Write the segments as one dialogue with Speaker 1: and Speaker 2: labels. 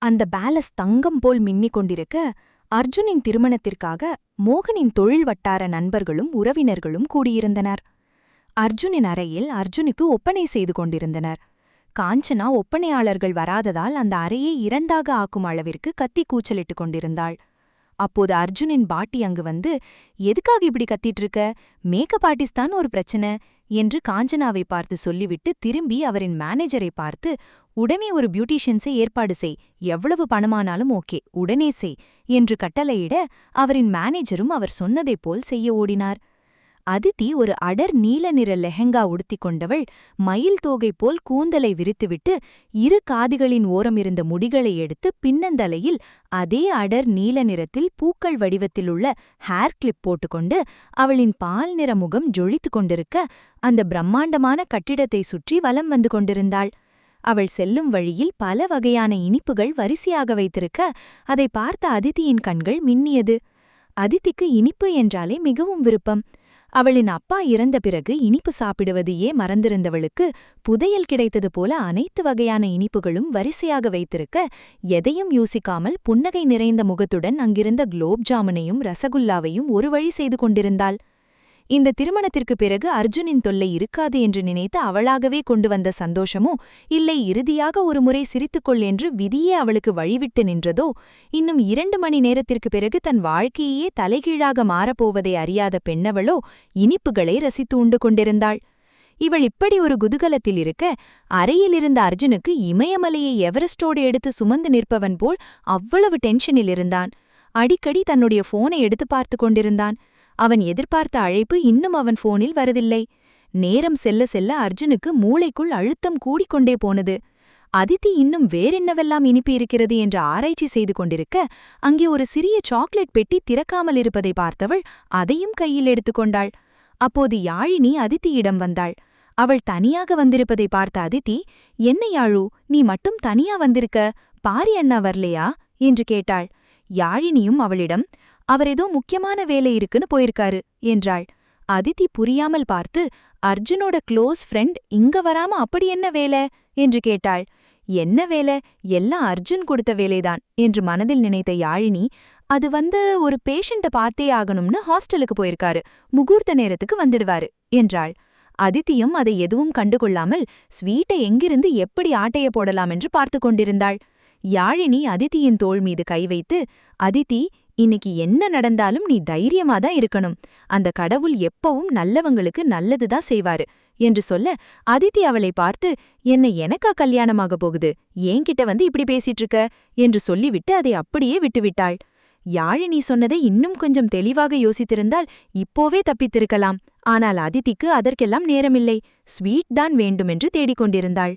Speaker 1: அந்த பேலஸ் தங்கம் போல் மின்னிக் கொண்டிருக்க, அர்ஜுனின் திருமணத்திற்காக மோகனின் தொழில் வட்டார நண்பர்களும் உறவினர்களும் கூடியிருந்தனர். அர்ஜுனின் அறையில் அர்ஜுனுக்கு ஒப்பனை செய்து கொண்டிருந்தனர். காஞ்சனா ஒப்பனையாளர்கள் வராததால் அந்த அறையை இரண்டாக ஆக்கும் அளவிற்கு கத்தி கூச்சலிட்டுக் கொண்டிருந்தாள். அப்போது அர்ஜுனின் பாட்டி அங்கு வந்து, எதுக்காக இப்படி கத்திட்டு இருக்க? மேக்கப் ஆர்டிஸ்ட் ஒரு பிரச்சனை என்று காஞ்சனாவை பார்த்து சொல்லிவிட்டு திரும்பி அவரின் மேனேஜரை பார்த்து, உடனே ஒரு பியூட்டிஷியன்ஸை ஏற்பாடு செய், எவ்வளவு பணமானாலும் ஓகே, உடனே செய் என்று கட்டளையிட அவரின் மேனேஜரும் அவர் சொன்னதைப் போல் செய்ய ஓடினார். அதிதி ஒரு அடர் நீல நிற லெஹெங்கா உடுத்திக் கொண்டவள் மயில் தோகை போல் கூந்தலை விரித்துவிட்டு இரு காதுகளின் ஓரமிருந்த முடிகளை எடுத்து பின்னந்தலையில் அதே அடர் நீல நிறத்தில் பூக்கள் வடிவத்திலுள்ள ஹேர் கிளிப் போட்டுக்கொண்டு அவளின் பால் நிற முகம் ஜொலித்து கொண்டிருக்க அந்த பிரம்மாண்டமான கட்டிடத்தை சுற்றி வலம் வந்து கொண்டிருந்தாள். அவள் செல்லும் வழியில் பல வகையான இனிப்புகள் வரிசையாக வைத்திருக்க அதை பார்த்த அதிதியின் கண்கள் மின்னியது. அதிதிக்கு இனிப்பு என்றாலே மிகவும் விருப்பம். அவளின் அப்பா இறந்த பிறகு இனிப்பு சாப்பிடுவதையே மறந்திருந்தவளுக்கு புதையல் கிடைத்தது போல அனைத்து வகையான இனிப்புகளும் வரிசையாக வைத்திருக்க எதையும் யோசிக்காமல் புன்னகை நிறைந்த முகத்துடன் அங்கிருந்த குலோப் ஜாமுனையும் ரசகுல்லாவையும் ஒரு வழி செய்து கொண்டிருந்தாள். இந்த திருமணத்திற்குப் பிறகு அர்ஜுனின் தொல்லை இருக்காது என்று நினைத்து அவளாகவே கொண்டு வந்த சந்தோஷமோ, இல்லை இறுதியாக ஒரு முறை சிரித்துக்கொள் என்று விதியே அவளுக்கு வழிவிட்டு நின்றதோ, இன்னும் 2 மணி நேரத்திற்குப் பிறகு தன் வாழ்க்கையே தலைகீழாக மாறப்போவதை அறியாத பெண்ணவளோ இனிப்புகளை ரசித்து உண்டு கொண்டிருந்தாள். இவள் இப்படி ஒரு குதூகலத்தில் இருக்க, அறையிலிருந்த அர்ஜுனுக்கு இமயமலையை எவரெஸ்டோடு எடுத்து சுமந்து நிற்பவன் போல் அவ்வளவு டென்ஷனில் இருந்தான். அடிக்கடி தன்னுடைய போனை எடுத்து பார்த்து கொண்டிருந்தான். அவன் எதிர்பார்த்த அழைப்பு இன்னும் அவன் போனில் வரதில்லை. நேரம் செல்ல செல்ல அர்ஜுனுக்கு மூளைக்குள் அழுத்தம் கூடிக்கொண்டே போனது. அதிதி இன்னும் வேறென்னவெல்லாம் இனிப்பு இருக்கிறது என்று ஆராய்ச்சி செய்து கொண்டிருக்க, அங்கே ஒரு சிறிய சாக்லேட் பெட்டி திறக்காமல் இருப்பதை பார்த்தவள் அதையும் கையில் எடுத்துக்கொண்டாள். அப்போது யாழினி அதித்தியிடம் வந்தாள். அவள் தனியாக வந்திருப்பதை பார்த்த அதிதி, என்ன யாழு, நீ மட்டும் தனியா வந்திருக்க, பாரி அண்ணா வரலையா என்று கேட்டாள். யாழினியும் அவளிடம், அவர் ஏதோ முக்கியமான வேலை இருக்குன்னு போயிருக்காரு என்றாள். அதிதி புரியாமல் பார்த்து, அர்ஜுனோட க்ளோஸ் ஃப்ரெண்ட் இங்க வராம அப்படி என்ன வேலை என்று கேட்டாள். என்ன வேலை, எல்லாம் அர்ஜுன் கொடுத்த வேலைதான் என்று மனதில் நினைத்த யாழினி, அது ஒரு பேஷண்ட்ட பார்த்தே ஆகணும்னு ஹாஸ்டலுக்கு போயிருக்காரு, முகூர்த்த நேரத்துக்கு வந்துடுவாரு என்றாள். அதித்தியும் அதை எதுவும் கண்டுகொள்ளாமல் ஸ்வீட்டை எங்கிருந்து எப்படி ஆட்டைய போடலாம் என்று பார்த்து கொண்டிருந்தாள். யாழினி அதித்தியின் தோள் மீது கை வைத்து, அதித்தி, இன்னைக்கு என்ன நடந்தாலும் நீ தைரியமாதான் இருக்கணும், அந்த கடவுள் எப்பவும் நல்லவங்களுக்கு நல்லதுதான் செய்வாரு என்று சொல்ல, அதித்தி அவளை பார்த்து, எனக்கா கல்யாணமாக போகுது, ஏன்கிட்ட இப்படி பேசிட்டு இருக்க என்று சொல்லிவிட்டு அதை அப்படியே விட்டுவிட்டாள். யாழினி சொன்னதை இன்னும் கொஞ்சம் தெளிவாக யோசித்திருந்தால் இப்போவே தப்பித்திருக்கலாம். ஆனால் அதித்திக்கு அதற்கெல்லாம் நேரமில்லை. ஸ்வீட் தான் வேண்டுமென்று தேடிக்கொண்டிருந்தாள்.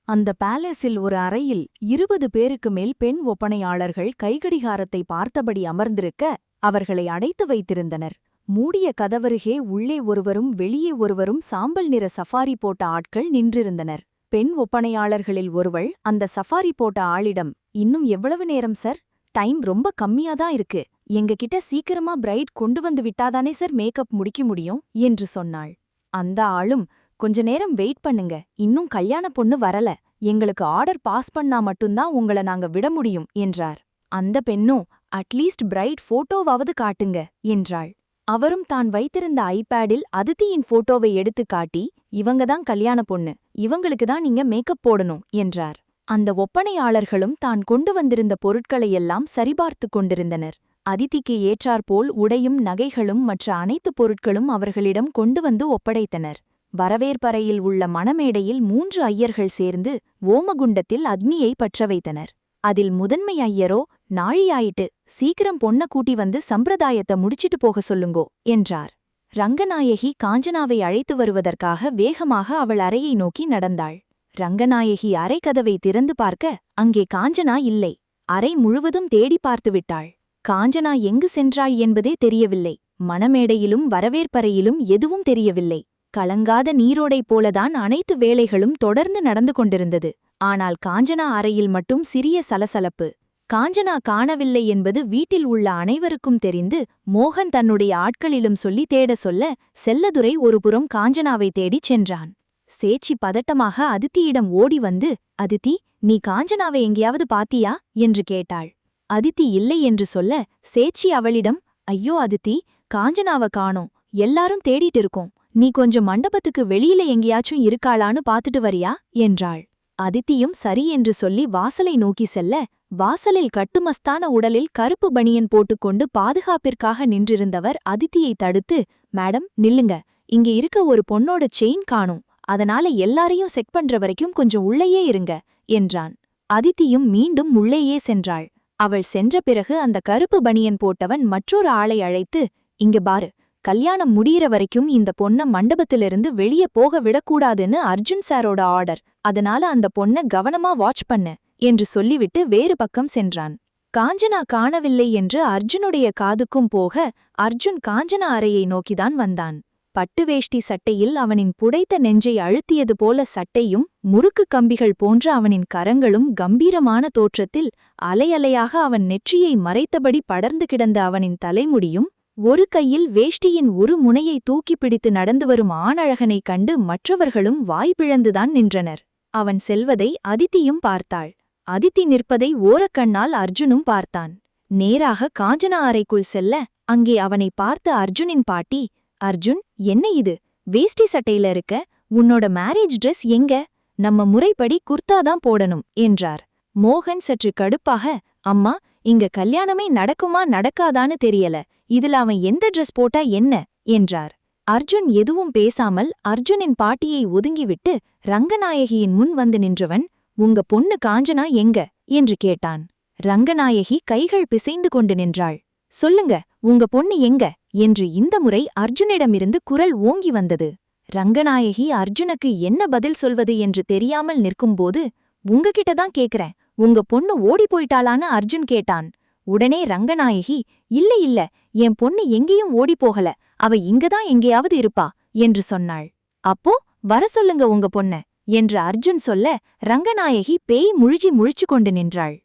Speaker 1: அந்த பேலஸில் ஒரு அறையில் 20 பேருக்கு மேல் பெண் ஒப்பனையாளர்கள் கைகடிகாரத்தை பார்த்தபடி அமர்ந்திருக்க அவர்களை அடைத்து வைத்திருந்தனர். மூடிய கதவருகே உள்ளே ஒருவரும் வெளியே ஒருவரும் சாம்பல் நிற சஃபாரி போட்ட ஆட்கள் நின்றிருந்தனர். பெண் ஒப்பனையாளர்களில் ஒருவள் அந்த சஃபாரி போட்ட ஆளிடம், இன்னும் எவ்வளவு நேரம் சார், டைம் ரொம்ப கம்மியாதான் இருக்கு, எங்ககிட்ட சீக்கிரமா பிரைட் கொண்டு வந்து விட்டாதானே சார் மேக்கப் முடிக்க முடியும் என்று சொன்னாள். அந்த ஆளும், கொஞ்ச நேரம் வெயிட் பண்ணுங்க, இன்னும் கல்யாண பொண்ணு வரல, எங்களுக்கு ஆர்டர் பாஸ் பண்ணா மட்டும்தான் உங்கள நாங்க விட முடியும் என்றார். அந்த பெண்ணும், அட்லீஸ்ட் பிரைட் போட்டோவாவது காட்டுங்க என்றாள். அவரும் தான் வைத்திருந்த ஐபேடில் அதித்தியின் போட்டோவை எடுத்து காட்டி, இவங்கதான் கல்யாண பொண்ணு, இவங்களுக்கு தான் நீங்க மேக்கப் போடணும் என்றார். அந்த ஒப்பனையாளர்களும் தான் கொண்டு வந்திருந்த பொருட்களையெல்லாம் சரிபார்த்து கொண்டிருந்தனர். அதித்திக்கு ஏற்றாற்போல் உடையும் நகைகளும் மற்ற அனைத்து பொருட்களும் அவர்களிடம் கொண்டு வந்து ஒப்படைத்தனர். வரவேற்பறையில் உள்ள மணமேடையில் 3 ஐயர்கள் சேர்ந்து ஓமகுண்டத்தில் அக்னியை பற்ற வைத்தனர். அதில் முதன்மை ஐயரோ, நாழியாயிட்டு, சீக்கிரம் பொண்ண கூட்டி வந்து சம்பிரதாயத்தை முடிச்சிட்டு போக சொல்லுங்கோ என்றார். ரங்கநாயகி காஞ்சனாவை அழைத்து வருவதற்காக வேகமாக அவள் அறையை நோக்கி நடந்தாள். ரங்கநாயகி அறை கதவை திறந்து பார்க்க அங்கே காஞ்சனா இல்லை. அறை முழுவதும் தேடி பார்த்துவிட்டாள். காஞ்சனா எங்கு சென்றாள் என்பதே தெரியவில்லை. மணமேடையிலும் வரவேற்பறையிலும் எதுவும் தெரியவில்லை. கலங்காத நீரோடை போலதான் அனைத்து வேலைகளும் தொடர்ந்து நடந்து கொண்டிருந்தது. ஆனால் காஞ்சனா அறையில் மட்டும் சிறிய சலசலப்பு. காஞ்சனா காணவில்லை என்பது வீட்டில் உள்ள அனைவருக்கும் தெரிந்து மோகன் தன்னுடைய ஆட்களிலும் சொல்லி தேட சொல்ல, செல்லதுரை ஒருபுறம் காஞ்சனாவை தேடிச் சென்றான். சேச்சி பதட்டமாக அதித்தியிடம் ஓடி வந்து, அதித்தி, நீ காஞ்சனாவை எங்கேயாவது பாத்தியா என்று கேட்டாள். அதித்தி இல்லை என்று சொல்ல, சேச்சி அவளிடம், ஐயோ அதித்தி, காஞ்சனாவ காணோம், எல்லாரும் தேடிட்டு இருக்கோம், நீ கொஞ்சம் மண்டபத்துக்கு வெளியில எங்கேயாச்சும் இருக்காளான்னு பாத்துட்டு வரியா என்றாள். அதித்தியும் சரி என்று சொல்லி வாசலை நோக்கி செல்ல, வாசலில் கட்டுமஸ்தான உடலில் கருப்பு பனியன் போட்டுக்கொண்டு பாதுகாப்பிற்காக நின்றிருந்தவர் அதித்தியை தடுத்து, மேடம் நில்லுங்க, இங்க இருக்க ஒரு பொண்ணோட செயின் காணும், அதனால எல்லாரையும் செக் பண்ற வரைக்கும் கொஞ்சம் உள்ளேயே இருங்க என்றான். அதித்தியும் மீண்டும் உள்ளேயே சென்றாள். அவள் சென்ற பிறகு அந்த கருப்பு பனியன் போட்டவன் மற்றொரு ஆளை அழைத்து, இங்க பாரு, கல்யாணம் முடியிற வரைக்கும் இந்த பொண்ண மண்டபத்திலிருந்து வெளியே போக விடக்கூடாதுன்னு அர்ஜுன் சாரோட ஆர்டர், அதனால அந்த பொண்ண கவனமா வாட்ச் பண்ணு என்று சொல்லிவிட்டு வேறு பக்கம் சென்றான். காஞ்சனா காணவில்லை என்று அர்ஜுனுடைய காதுக்கும் போக, அர்ஜுன் காஞ்சனா அறையை நோக்கிதான் வந்தான். பட்டு வேஷ்டி சட்டையில் அவனின் புடைத்த நெஞ்சை அழுத்தியது போல சட்டையும், முறுக்கு கம்பிகள் போன்ற அவனின் கரங்களும் கம்பீரமான தோற்றத்தில் அலையலையாக அவன் நெற்றியை மறைத்தபடி படர்ந்து கிடந்த அவனின் தலைமுடியும், ஒரு கையில் வேஷ்டியின் ஒரு முனையை தூக்கி பிடித்து நடந்து வரும் ஆணழகனைக் கண்டு மற்றவர்களும் வாய்பிழந்துதான் நின்றனர். அவன் செல்வதை அதித்தியும் பார்த்தாள். அதித்தி நிற்பதை ஓரக்கண்ணால் அர்ஜுனும் பார்த்தான். நேராக காஞ்சனா அறைக்குள் செல்ல, அங்கே அவனை பார்த்த அர்ஜுனின் பாட்டி, அர்ஜுன், என்ன இது, வேஷ்டி சட்டையில இருக்க, உன்னோட மேரேஜ் ட்ரெஸ் எங்க, நம்ம முறைப்படி குர்தாதான் போடணும் என்றார். மோகன் சற்று கடுப்பாக, அம்மா, இங்க கல்யாணமே நடக்குமா நடக்காதான்னு தெரியல, இதுல அவன் எந்த ட்ரெஸ் போட்டா என்ன என்றார். அர்ஜுன் எதுவும் பேசாமல் அர்ஜுனின் பாட்டியை ஒதுங்கிவிட்டு ரங்கநாயகியின் முன் வந்து நின்றவன், உங்க பொண்ணு காஞ்சனா எங்க என்று கேட்டான். ரங்கநாயகி கைகள் பிசைந்து கொண்டு நின்றாள். சொல்லுங்க, உங்க பொண்ணு எங்க என்று இந்த முறை அர்ஜுனிடமிருந்து குரல் ஓங்கி வந்தது. ரங்கநாயகி அர்ஜுனுக்கு என்ன பதில் சொல்வது என்று தெரியாமல் நிற்கும்போது, உங்ககிட்டதான் கேக்குறேன், உங்க பொண்ணு ஓடி போயிட்டாளான்னு அர்ஜுன் கேட்டான். உடனே ரங்கநாயகி, இல்ல இல்ல, என் பொண்ணு எங்கேயும் ஓடி போகல, அவ இங்கதான் எங்கேயாவது இருப்பா என்று சொன்னாள். அப்போ வர சொல்லுங்க உங்க பொண்ண என்று அர்ஜுன் சொல்ல, ரங்கநாயகி பேய் முழிச்சு கொண்டு நின்றாள்.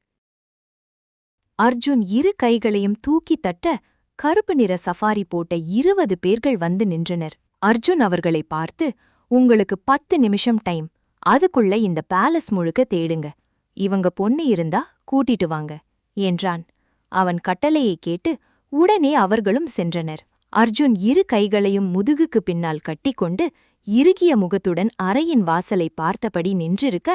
Speaker 1: அர்ஜுன் இரு கைகளையும் தூக்கி தட்ட, கருப்பு நிற சஃபாரி போட்ட 20 பேர்கள் வந்து நின்றனர். அர்ஜுன் அவர்களை பார்த்து, உங்களுக்கு 10 நிமிஷம் டைம், அதுக்குள்ள இந்த பேலஸ் முழுக்க தேடுங்க, இவங்க பொண்ணு இருந்தா கூட்டிட்டு வாங்க என்றான். அவன் கட்டளையை கேட்டு உடனே அவர்களும் சென்றனர். அர்ஜுன் இரு கைகளையும் முதுகுக்கு பின்னால் கட்டிக்கொண்டு இறுகிய முகத்துடன் அறையின் வாசலை பார்த்தபடி நின்றிருக்க,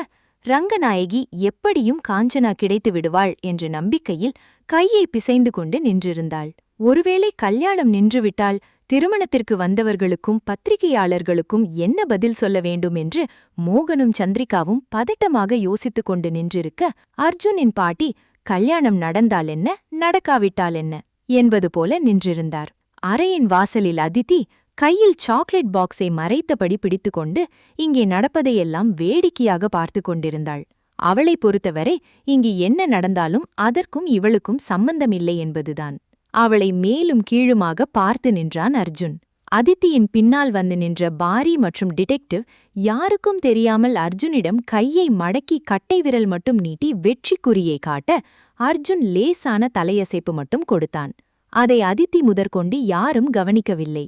Speaker 1: ரங்கநாயகி எப்படியும் காஞ்சனா கிடைத்து விடுவாள் என்ற நம்பிக்கையில் கையை பிசைந்து கொண்டு நின்றிருந்தாள். ஒருவேளை கல்யாணம் நின்றுவிட்டால் திருமணத்திற்கு வந்தவர்களுக்கும் பத்திரிகையாளர்களுக்கும் என்ன பதில் சொல்ல வேண்டும் என்று மோகனும் சந்திரிகாவும் பதட்டமாக யோசித்துக் கொண்டு நின்றிருக்க, அர்ஜுனின் பாட்டி கல்யாணம் நடந்தால் என்ன நடக்காவிட்டால் என்ன என்பது போல நின்றிருந்தார். அறையின் வாசலில் அதித்தி கையில் சாக்லேட் பாக்ஸை மறைத்தபடி பிடித்துக்கொண்டு இங்கே நடப்பதையெல்லாம் வேடிக்கையாக பார்த்து கொண்டிருந்தாள். அவளை பொறுத்தவரை இங்கு என்ன நடந்தாலும் அதற்கும் இவளுக்கும் சம்பந்தமில்லை என்பதுதான். அவளை மேலும் கீழுமாக பார்த்து நின்றான் அர்ஜுன். அதித்தியின் பின்னால் வந்து நின்ற பாரி மற்றும் டிடெக்டிவ் யாருக்கும் தெரியாமல் அர்ஜுனிடம் கையை மடக்கி கட்டை விரல் மட்டும் நீட்டி வெற்றி குறியை காட்ட, அர்ஜுன் லேசான தலையசைப்பு மட்டும் கொடுத்தான். அதை அதித்தி முதற்கொண்டு யாரும் கவனிக்கவில்லை.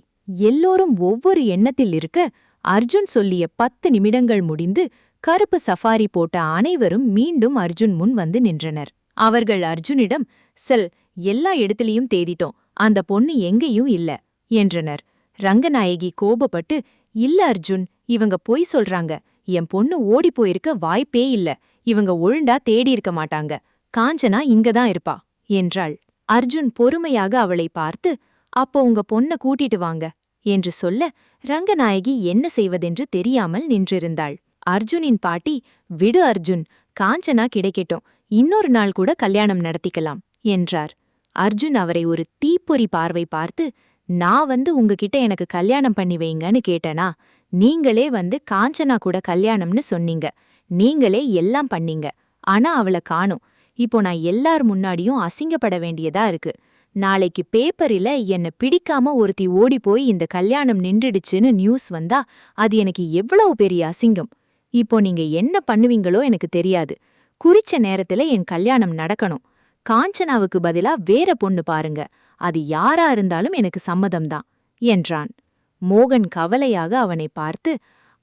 Speaker 1: எல்லோரும் ஒவ்வொரு எண்ணத்தில் இருக்க, அர்ஜுன் சொல்லிய 10 நிமிடங்கள் முடிந்து கருப்பு சஃபாரி போட்ட அனைவரும் மீண்டும் அர்ஜுன் முன் வந்து நின்றனர். அவர்கள் அர்ஜுனிடம், செல், எல்லா இடத்திலையும் தேடிட்டோம், அந்த பொண்ணு எங்கேயும் இல்ல என்றனர். ரங்கநாயகி கோபப்பட்டு, இல்ல அர்ஜுன், இவங்க பொய் சொல்றாங்க, என் பொண்ணு ஓடி போயிருக்க வாய்ப்பே இல்ல, இவங்க ஒழுண்டா தேடியிருக்க மாட்டாங்க, காஞ்சனா இங்கதான் இருப்பா என்றாள். அர்ஜுன் பொறுமையாக அவளை பார்த்து, அப்போ உங்க பொண்ண கூட்டிட்டு வாங்க என்று சொல்ல, ரங்கநாயகி என்ன செய்வதென்று தெரியாமல் நின்றிருந்தாள். அர்ஜுனின் பாட்டி, விடு அர்ஜுன், காஞ்சனா கிடைக்கட்டும், இன்னொரு நாள் கூட கல்யாணம் நடத்திக்கலாம் என்றார். அர்ஜுன் அவரை ஒரு தீப்பொறி பார்வை பார்த்து, நான் வந்து உங்ககிட்ட எனக்கு கல்யாணம் பண்ணி வைங்கன்னு கேட்டனா, நீங்களே வந்து காஞ்சனா கூட கல்யாணம்னு சொன்னீங்க, நீங்களே எல்லாம் பண்ணீங்க, ஆனா அவளை காணோம். இப்போ நான் எல்லார் முன்னாடியும் அசிங்கப்பட வேண்டியதா இருக்கு. நாளைக்கு பேப்பரில என்ன பிடிக்காம ஒருத்தி ஓடிப்போய் இந்த கல்யாணம் நின்றுடுச்சுன்னு நியூஸ் வந்தா அது எனக்கு எவ்வளவு பெரிய அசிங்கம். இப்போ நீங்க என்ன பண்ணுவீங்களோ எனக்கு தெரியாது. குறிச்ச நேரத்துல என் கல்யாணம் நடக்கணும். காஞ்சனாவுக்கு பதிலா வேற பொண்ணு பாருங்க, அது யாரா இருந்தாலும் எனக்கு சம்மதம்தான் என்றான். மோகன் கவலையாக அவனை பார்த்து,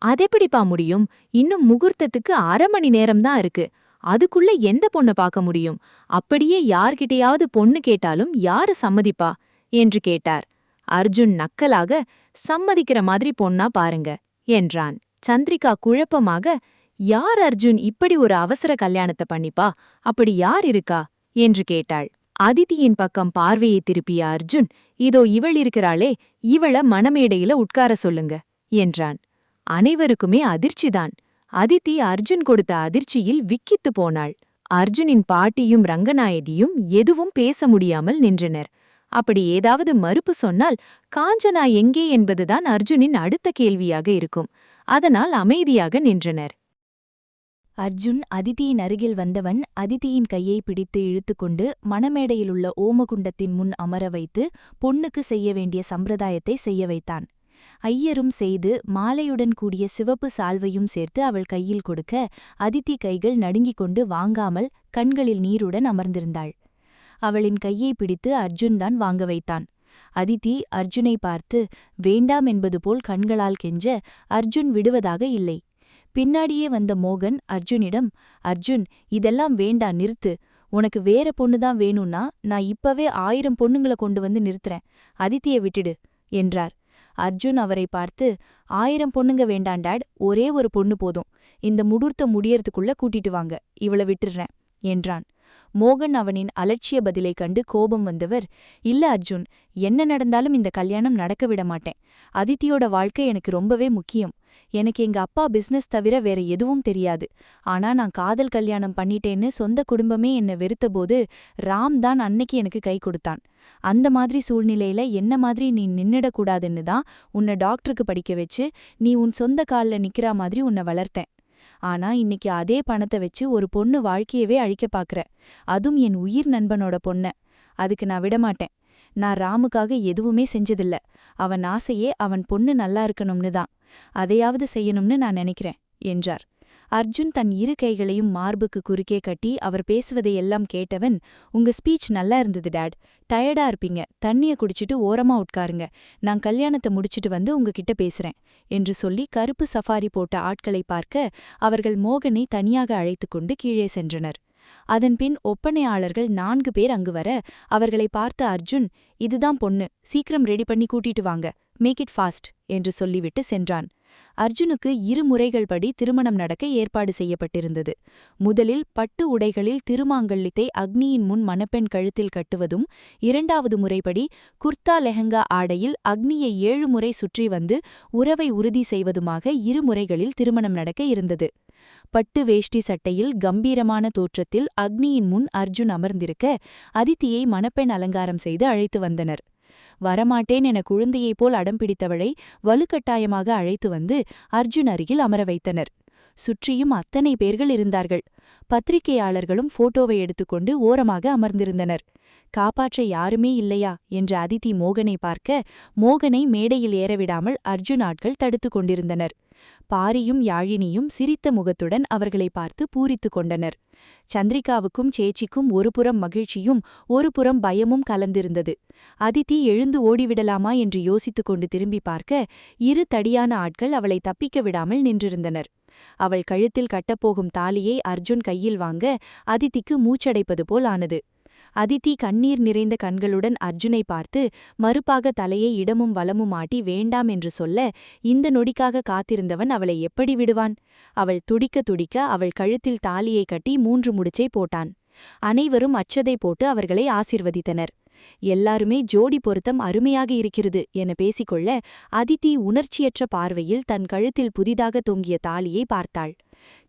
Speaker 2: அதெப்படிப்பா முடியும்? இன்னும் முகூர்த்தத்துக்கு 1/2 மணி நேரம்தான் இருக்கு. அதுக்குள்ள எந்த பொண்ண பார்க்க முடியும்? அப்படியே யார்கிட்டயாவது பொண்ணு கேட்டாலும் யாரு சம்மதிப்பா? என்று கேட்டார். அர்ஜுன் நக்கலாக, சம்மதிக்கிற மாதிரி பொண்ணா பாருங்க என்றான். சந்திரிகா குழப்பமாக, யார் அர்ஜுன் இப்படி ஒரு அவசர கல்யாணத்தை பண்ணிப்பா? அப்படி யார் இருக்கா? என்று கேட்டாள். அதிதியின் பக்கம் பார்வையை திருப்பிய அர்ஜுன், இதோ இவள் இருக்கிறாளே, இவள மணமேடையில உட்கார சொல்லுங்க என்றான். அனைவருக்குமே அதிர்ச்சிதான். அதிதி அர்ஜுன் கொடுத்த அதிர்ச்சியில் விக்கித்து போனாள். அர்ஜுனின் பாட்டியும் ரங்கநாயகியும் எதுவும் பேச முடியாமல் நின்றனர். அப்படி ஏதாவது மறுப்பு சொன்னால் காஞ்சனா எங்கே என்பதுதான் அர்ஜுனின் அடுத்த கேள்வியாக இருக்கும். அதனால் அமைதியாக நின்றனர்.
Speaker 1: அர்ஜுன் அதிதியின் அருகில் வந்தவன் அதிதியின் கையை பிடித்து இழுத்துக்கொண்டு மணமேடையிலுள்ள ஓமகுண்டத்தின் முன் அமர வைத்து பொண்ணுக்கு செய்ய வேண்டிய சம்பிரதாயத்தை செய்ய வைத்தான். ஐயரும் செய்து மாலையுடன் கூடிய சிவப்பு சால்வையும் சேர்த்து அவள் கையில் கொடுக்க அதிதி கைகள் நடுங்கிக் கொண்டு வாங்காமல் கண்களில் நீருடன் அமர்ந்திருந்தாள். அவளின் கையை பிடித்து அர்ஜுன் தான் வாங்க வைத்தான். அதிதி அர்ஜுனை பார்த்து வேண்டாம் என்பது போல் கண்களால் கெஞ்ச அர்ஜுன் விடுவதாக இல்லை. பின்னாடியே வந்த மோகன் அர்ஜுனிடம், அர்ஜுன், இதெல்லாம் வேண்டா, நிறுத்து. உனக்கு வேற பொண்ணுதான் வேணும்னா நான் இப்பவே 1000 பொண்ணுங்கள கொண்டு வந்து நிறுத்துறேன். அதித்தியை விட்டுடு என்றார். அர்ஜுன் அவரை பார்த்து, 1000 பொண்ணுங்க வேண்டாம் டாட், ஒரே ஒரு பொண்ணு போதும். இந்த முகூர்த்தம் முடியறதுக்குள்ள கூட்டிட்டு வாங்க, இவள விட்டுடுறேன் என்றான். மோகன் அவனின் அலட்சிய பதிலை கண்டு கோபம் வந்தவர், இல்ல அர்ஜுன், என்ன நடந்தாலும் இந்த கல்யாணம் நடக்க விட மாட்டேன். அதித்தியோட வாழ்க்கை எனக்கு ரொம்பவே முக்கியம். எனக்கு எங்க அப்பா பிசினஸ் தவிர வேற எதுவும் தெரியாது. ஆனா நான் காதல் கல்யாணம் பண்ணிட்டேன்னு சொந்த குடும்பமே என்ன வெறுத்தபோது ராம் தான் அன்னைக்கு எனக்கு கை கொடுத்தான். அந்த மாதிரி சூழ்நிலையில என்ன மாதிரி நீ நின்னுடக்கூடாதுன்னு தான் உன்னை டாக்டருக்கு படிக்க வச்சு நீ உன் சொந்த கால்ல நிக்கிற மாதிரி உன்னை வளர்த்தேன். ஆனா இன்னைக்கு அதே பணத்தை வச்சு ஒரு பொண்ணு வாழ்க்கையவே அழிக்க பாக்குற, அதுவும் என் உயிர் நண்பனோட பொண்ண. அதுக்கு நான் விடமாட்டேன். நான் ராமுக்காக எதுவுமே செஞ்சதில்ல. அவன் ஆசையே அவன் பொண்ணு நல்லா இருக்கணும்னு தான். அதையாவது செய்யணும்னு நான் நினைக்கிறேன் என்றார். அர்ஜுன் தன் இரு கைகளையும் மார்புக்கு குறுக்கே கட்டி அவர் பேசுவதையெல்லாம் கேட்டவன், உங்க ஸ்பீச் நல்லா இருந்தது டாட். டயர்டா இருப்பீங்க, தண்ணிய குடிச்சிட்டு ஓரமா உட்காருங்க. நான் கல்யாணத்தை முடிச்சிட்டு வந்து உங்ககிட்ட பேசுறேன் என்று சொல்லி கருப்பு சஃபாரி போட்ட ஆட்களை பார்க்க அவர்கள் மோகனை தனியாக அழைத்துக்கொண்டு கீழே சென்றனர். அதன்பின் ஒப்பனையாளர்கள் 4 பேர் அங்கு வர அவர்களை பார்த்த அர்ஜுன், இதுதான் பொண்ணு, சீக்கிரம் ரெடி பண்ணி கூட்டிட்டு வாங்க, மேக் இட் ஃபாஸ்ட் என்று சொல்லிவிட்டு சென்றான். அர்ஜுனுக்கு 2 முறைகள் படி திருமணம் நடக்க ஏற்பாடு செய்யப்பட்டிருந்தது. முதலில் பட்டு உடைகளில் திருமாங்கல்யத்தை அக்னியின் முன் மணப்பெண் கழுத்தில் கட்டுவதும், 2வது முறைப்படி குர்தா லெஹங்கா ஆடையில் அக்னியை 7 முறை சுற்றி வந்து உறவை உறுதி செய்வதுமாக 2 முறைகளில் திருமணம் நடக்க இருந்தது. பட்டு வேஷ்டி சட்டையில் கம்பீரமான தோற்றத்தில் அக்னியின் முன் அர்ஜுன் அமர்ந்திருக்க அதித்தியை மணப்பெண் அலங்காரம் செய்து அழைத்து வந்தனர். வரமாட்டேன் என குழந்தையைப் போல் அடம்பிடித்தவளை வலுக்கட்டாயமாக அழைத்து வந்து அர்ஜுன் அருகில் அமர வைத்தனர். சுற்றியும் அத்தனை பேர்கள் இருந்தார்கள். பத்திரிகையாளர்களும் போட்டோவை எடுத்துக்கொண்டு ஓரமாக அமர்ந்திருந்தனர். காப்பாற்ற யாருமே இல்லையா என்ற அதிதி மோகனை பார்க்க மோகனை மேடையில் ஏறவிடாமல் அர்ஜுன் ஆட்கள் தடுத்து கொண்டிருந்தனர். பாரியும் யாழினியும் சிரித்த முகத்துடன் அவர்களை பார்த்து பூரித்து கொண்டனர். சந்திரிகாவுக்கும் சேச்சிக்கும் ஒருபுறம் மகிழ்ச்சியும் ஒருபுறம் பயமும் கலந்திருந்தது. அதிதி எழுந்து ஓடிவிடலாமா என்று யோசித்துக் கொண்டு திரும்பி பார்க்க 2 தடியான ஆட்கள் அவளை தப்பிக்க விடாமல் நின்றிருந்தனர். அவள் கழுத்தில் கட்டப்போகும் தாலியை அர்ஜுன் கையில் வாங்க அதிதிக்கு மூச்சடைப்பது போல் ஆனது. அதிதி கண்ணீர் நிறைந்த கண்களுடன் அர்ஜுனை பார்த்து மறுப்பாக தலையை இடமும் வலமும் ஆட்டி வேண்டாம் என்று சொல்ல, இந்த நொடிக்காக காத்திருந்தவன் அவளை எப்படி விடுவான்? அவள் துடிக்க துடிக்க அவள் கழுத்தில் தாலியை கட்டி 3 முடிச்சை போட்டான். அனைவரும் அச்சதை போட்டு அவர்களை ஆசிர்வதித்தனர். எல்லாருமே ஜோடி பொருத்தம் அருமையாக இருக்கிறது என பேசிக்கொள்ள அதிதி உணர்ச்சியற்ற பார்வையில் தன் கழுத்தில் புதிதாக தொங்கிய தாலியை பார்த்தாள்.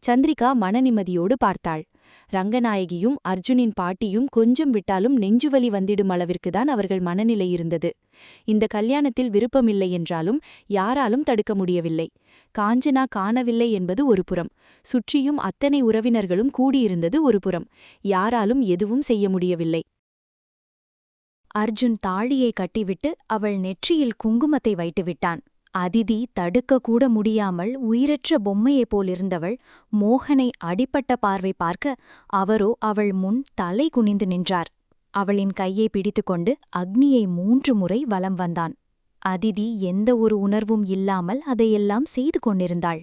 Speaker 1: சந்திரிகா மனநிம்மதியோடு பார்த்தாள். ரங்கநாயகியும் அர்ஜுனின் பாட்டியும் கொஞ்சம் விட்டாலும் நெஞ்சுவலி வந்திடும் அளவிற்குதான் அவர்கள் மனநிலை இருந்தது. இந்த கல்யாணத்தில் விருப்பமில்லை என்றாலும் யாராலும் தடுக்க முடியவில்லை. காஞ்சனா காணவில்லை என்பது ஒரு புறம், சுற்றியும் அத்தனை உறவினர்களும் கூடியிருந்தது ஒரு புறம். யாராலும் எதுவும் செய்ய முடியவில்லை. அர்ஜுன் தாழியை கட்டிவிட்டு அவள் நெற்றியில் குங்குமத்தை வைத்துவிட்டான். அதிதி தடுக்கக்கூட முடியாமல் உயிரற்ற பொம்மையைப் போலிருந்தவள் மோகனை அடிப்பட்ட பார்வை பார்க்க அவரோ அவள் முன் தலை குனிந்து நின்றார். அவளின் கையை பிடித்துக்கொண்டு அக்னியை 3 முறை வலம் வந்தான். அதிதி எந்த ஒரு உணர்வும் இல்லாமல் அதையெல்லாம் செய்து கொண்டிருந்தாள்.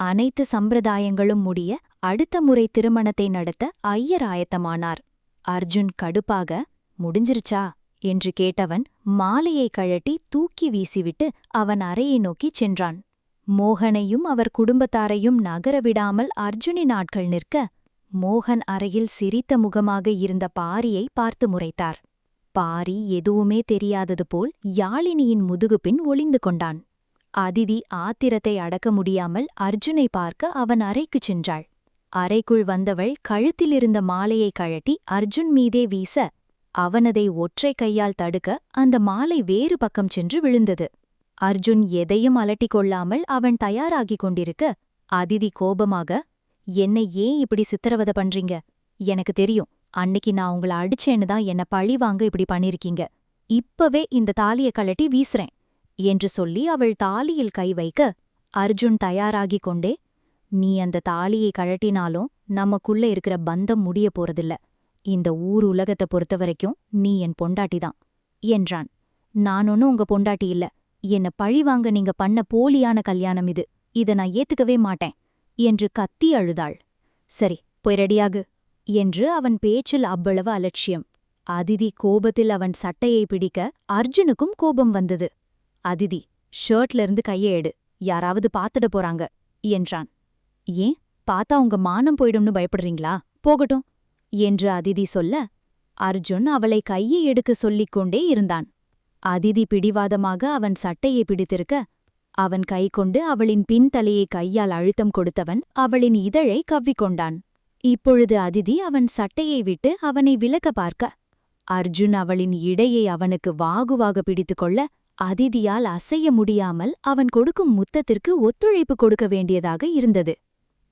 Speaker 1: அனைத்து சம்பிரதாயங்களும் முடிய அடுத்த முறை திருமணத்தை நடத்த ஐயர் ஆயத்தமானார். அர்ஜுன் கடுப்பாக, முடிஞ்சிருச்சா என்று கேட்டவன் மாலையை கழட்டி தூக்கி வீசிவிட்டு அவன் அறையை நோக்கிச் சென்றான். மோகனையும் அவர் குடும்பத்தாரையும் நகரவிடாமல் அர்ஜுனின் ஆட்கள் நிற்க, மோகன் அறையில் சிரித்த முகமாக இருந்த பாரியை பார்த்து முறைத்தார். பாரி எதுவுமே தெரியாதது போல் யாழினியின் முதுகுபின் ஒளிந்து கொண்டான். அதிதி ஆத்திரத்தை அடக்க முடியாமல் அர்ஜுனை பார்க்க அவன் அறைக்குச் சென்றாள். அறைக்குள் வந்தவள் கழுத்திலிருந்த மாலையை கழட்டி அர்ஜுன் மீதே வீச, அவனதை ஒற்றை கையால் தடுக்க அந்த மாலை வேறு பக்கம் சென்று விழுந்தது. அர்ஜுன் எதையும் அலட்டிக் கொள்ளாமல் அவன் தயாராகிக் கொண்டிருக்க, அதிதி கோபமாக, என்னை ஏன் இப்படி சித்திரவதை பண்றீங்க? எனக்கு தெரியும், அன்னிக்கு நான் உங்கள அடிச்சேன்னு தான் என்ன பழி வாங்க இப்படி பண்ணிருக்கீங்க. இப்பவே இந்த தாலிய கழட்டி வீசுறேன் என்று சொல்லி அவள் தாலியில் கை வைக்க, அர்ஜுன் தயாராகிக் கொண்டே, நீ அந்த தாலியை கழட்டினாலும் நமக்குள்ள இருக்கிற பந்தம் முடிய போறதில்ல. இந்த ஊர் உலகத்தை பொறுத்தவரைக்கும் நீ என் பொண்டாட்டிதான் என்றான். நான் ஒன்னும் உங்க பொண்டாட்டி இல்ல. என்ன பழிவாங்க நீங்க பண்ண போலியான கல்யாணம் இது. இத நான் ஏத்துக்கவே மாட்டேன் என்று கத்தி அழுதாள். சரி, போய் ரெடியாகு என்று அவன் பேச்சில் அவ்வளவு அலட்சியம். அதிதி கோபத்தில் அவன் சட்டையை பிடிக்க அர்ஜுனுக்கும் கோபம் வந்தது. அதிதி, ஷர்ட்ல இருந்து கையை எடு, யாராவது பாத்துட போறாங்க என்றான். ஏன், பாத்தா உங்க மானம் போயிடும்னு பயப்படுறீங்களா? போகட்டும் என்று அதிதி சொல்ல, அர்ஜுன் அவளை கையை எடுக்க சொல்லிக் கொண்டே இருந்தான். அதிதி பிடிவாதமாக அவன் சட்டையை பிடித்திருக்க, அவன் கை கொண்டு அவளின் பின்தலையை கையால் அழுத்தம் கொடுத்தவன் அவளின் இதழை கவ்விக்கொண்டான். இப்பொழுது அதிதி அவன் சட்டையை விட்டு அவனை விலக்க பார்க்க, அர்ஜுன் அவளின் இடையை அவனுக்கு வாகுவாக பிடித்துக்கொள்ள, அதிதியால் அசைய முடியாமல் அவன் கொடுக்கும் முத்தத்திற்கு ஒத்துழைப்பு கொடுக்க வேண்டியதாக இருந்தது.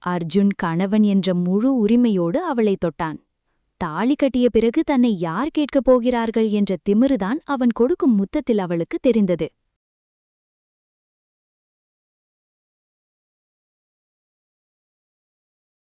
Speaker 1: அர்ஜுன் கணவன் என்ற முழு உரிமையோடு அவளை தொட்டான். தாலி கட்டிய பிறகு தன்னை யார் கேட்கப் போகிறார்கள் என்ற திமிருதான் அவன் கொடுக்கும் முத்தத்தில் அவளுக்கு தெரிந்தது.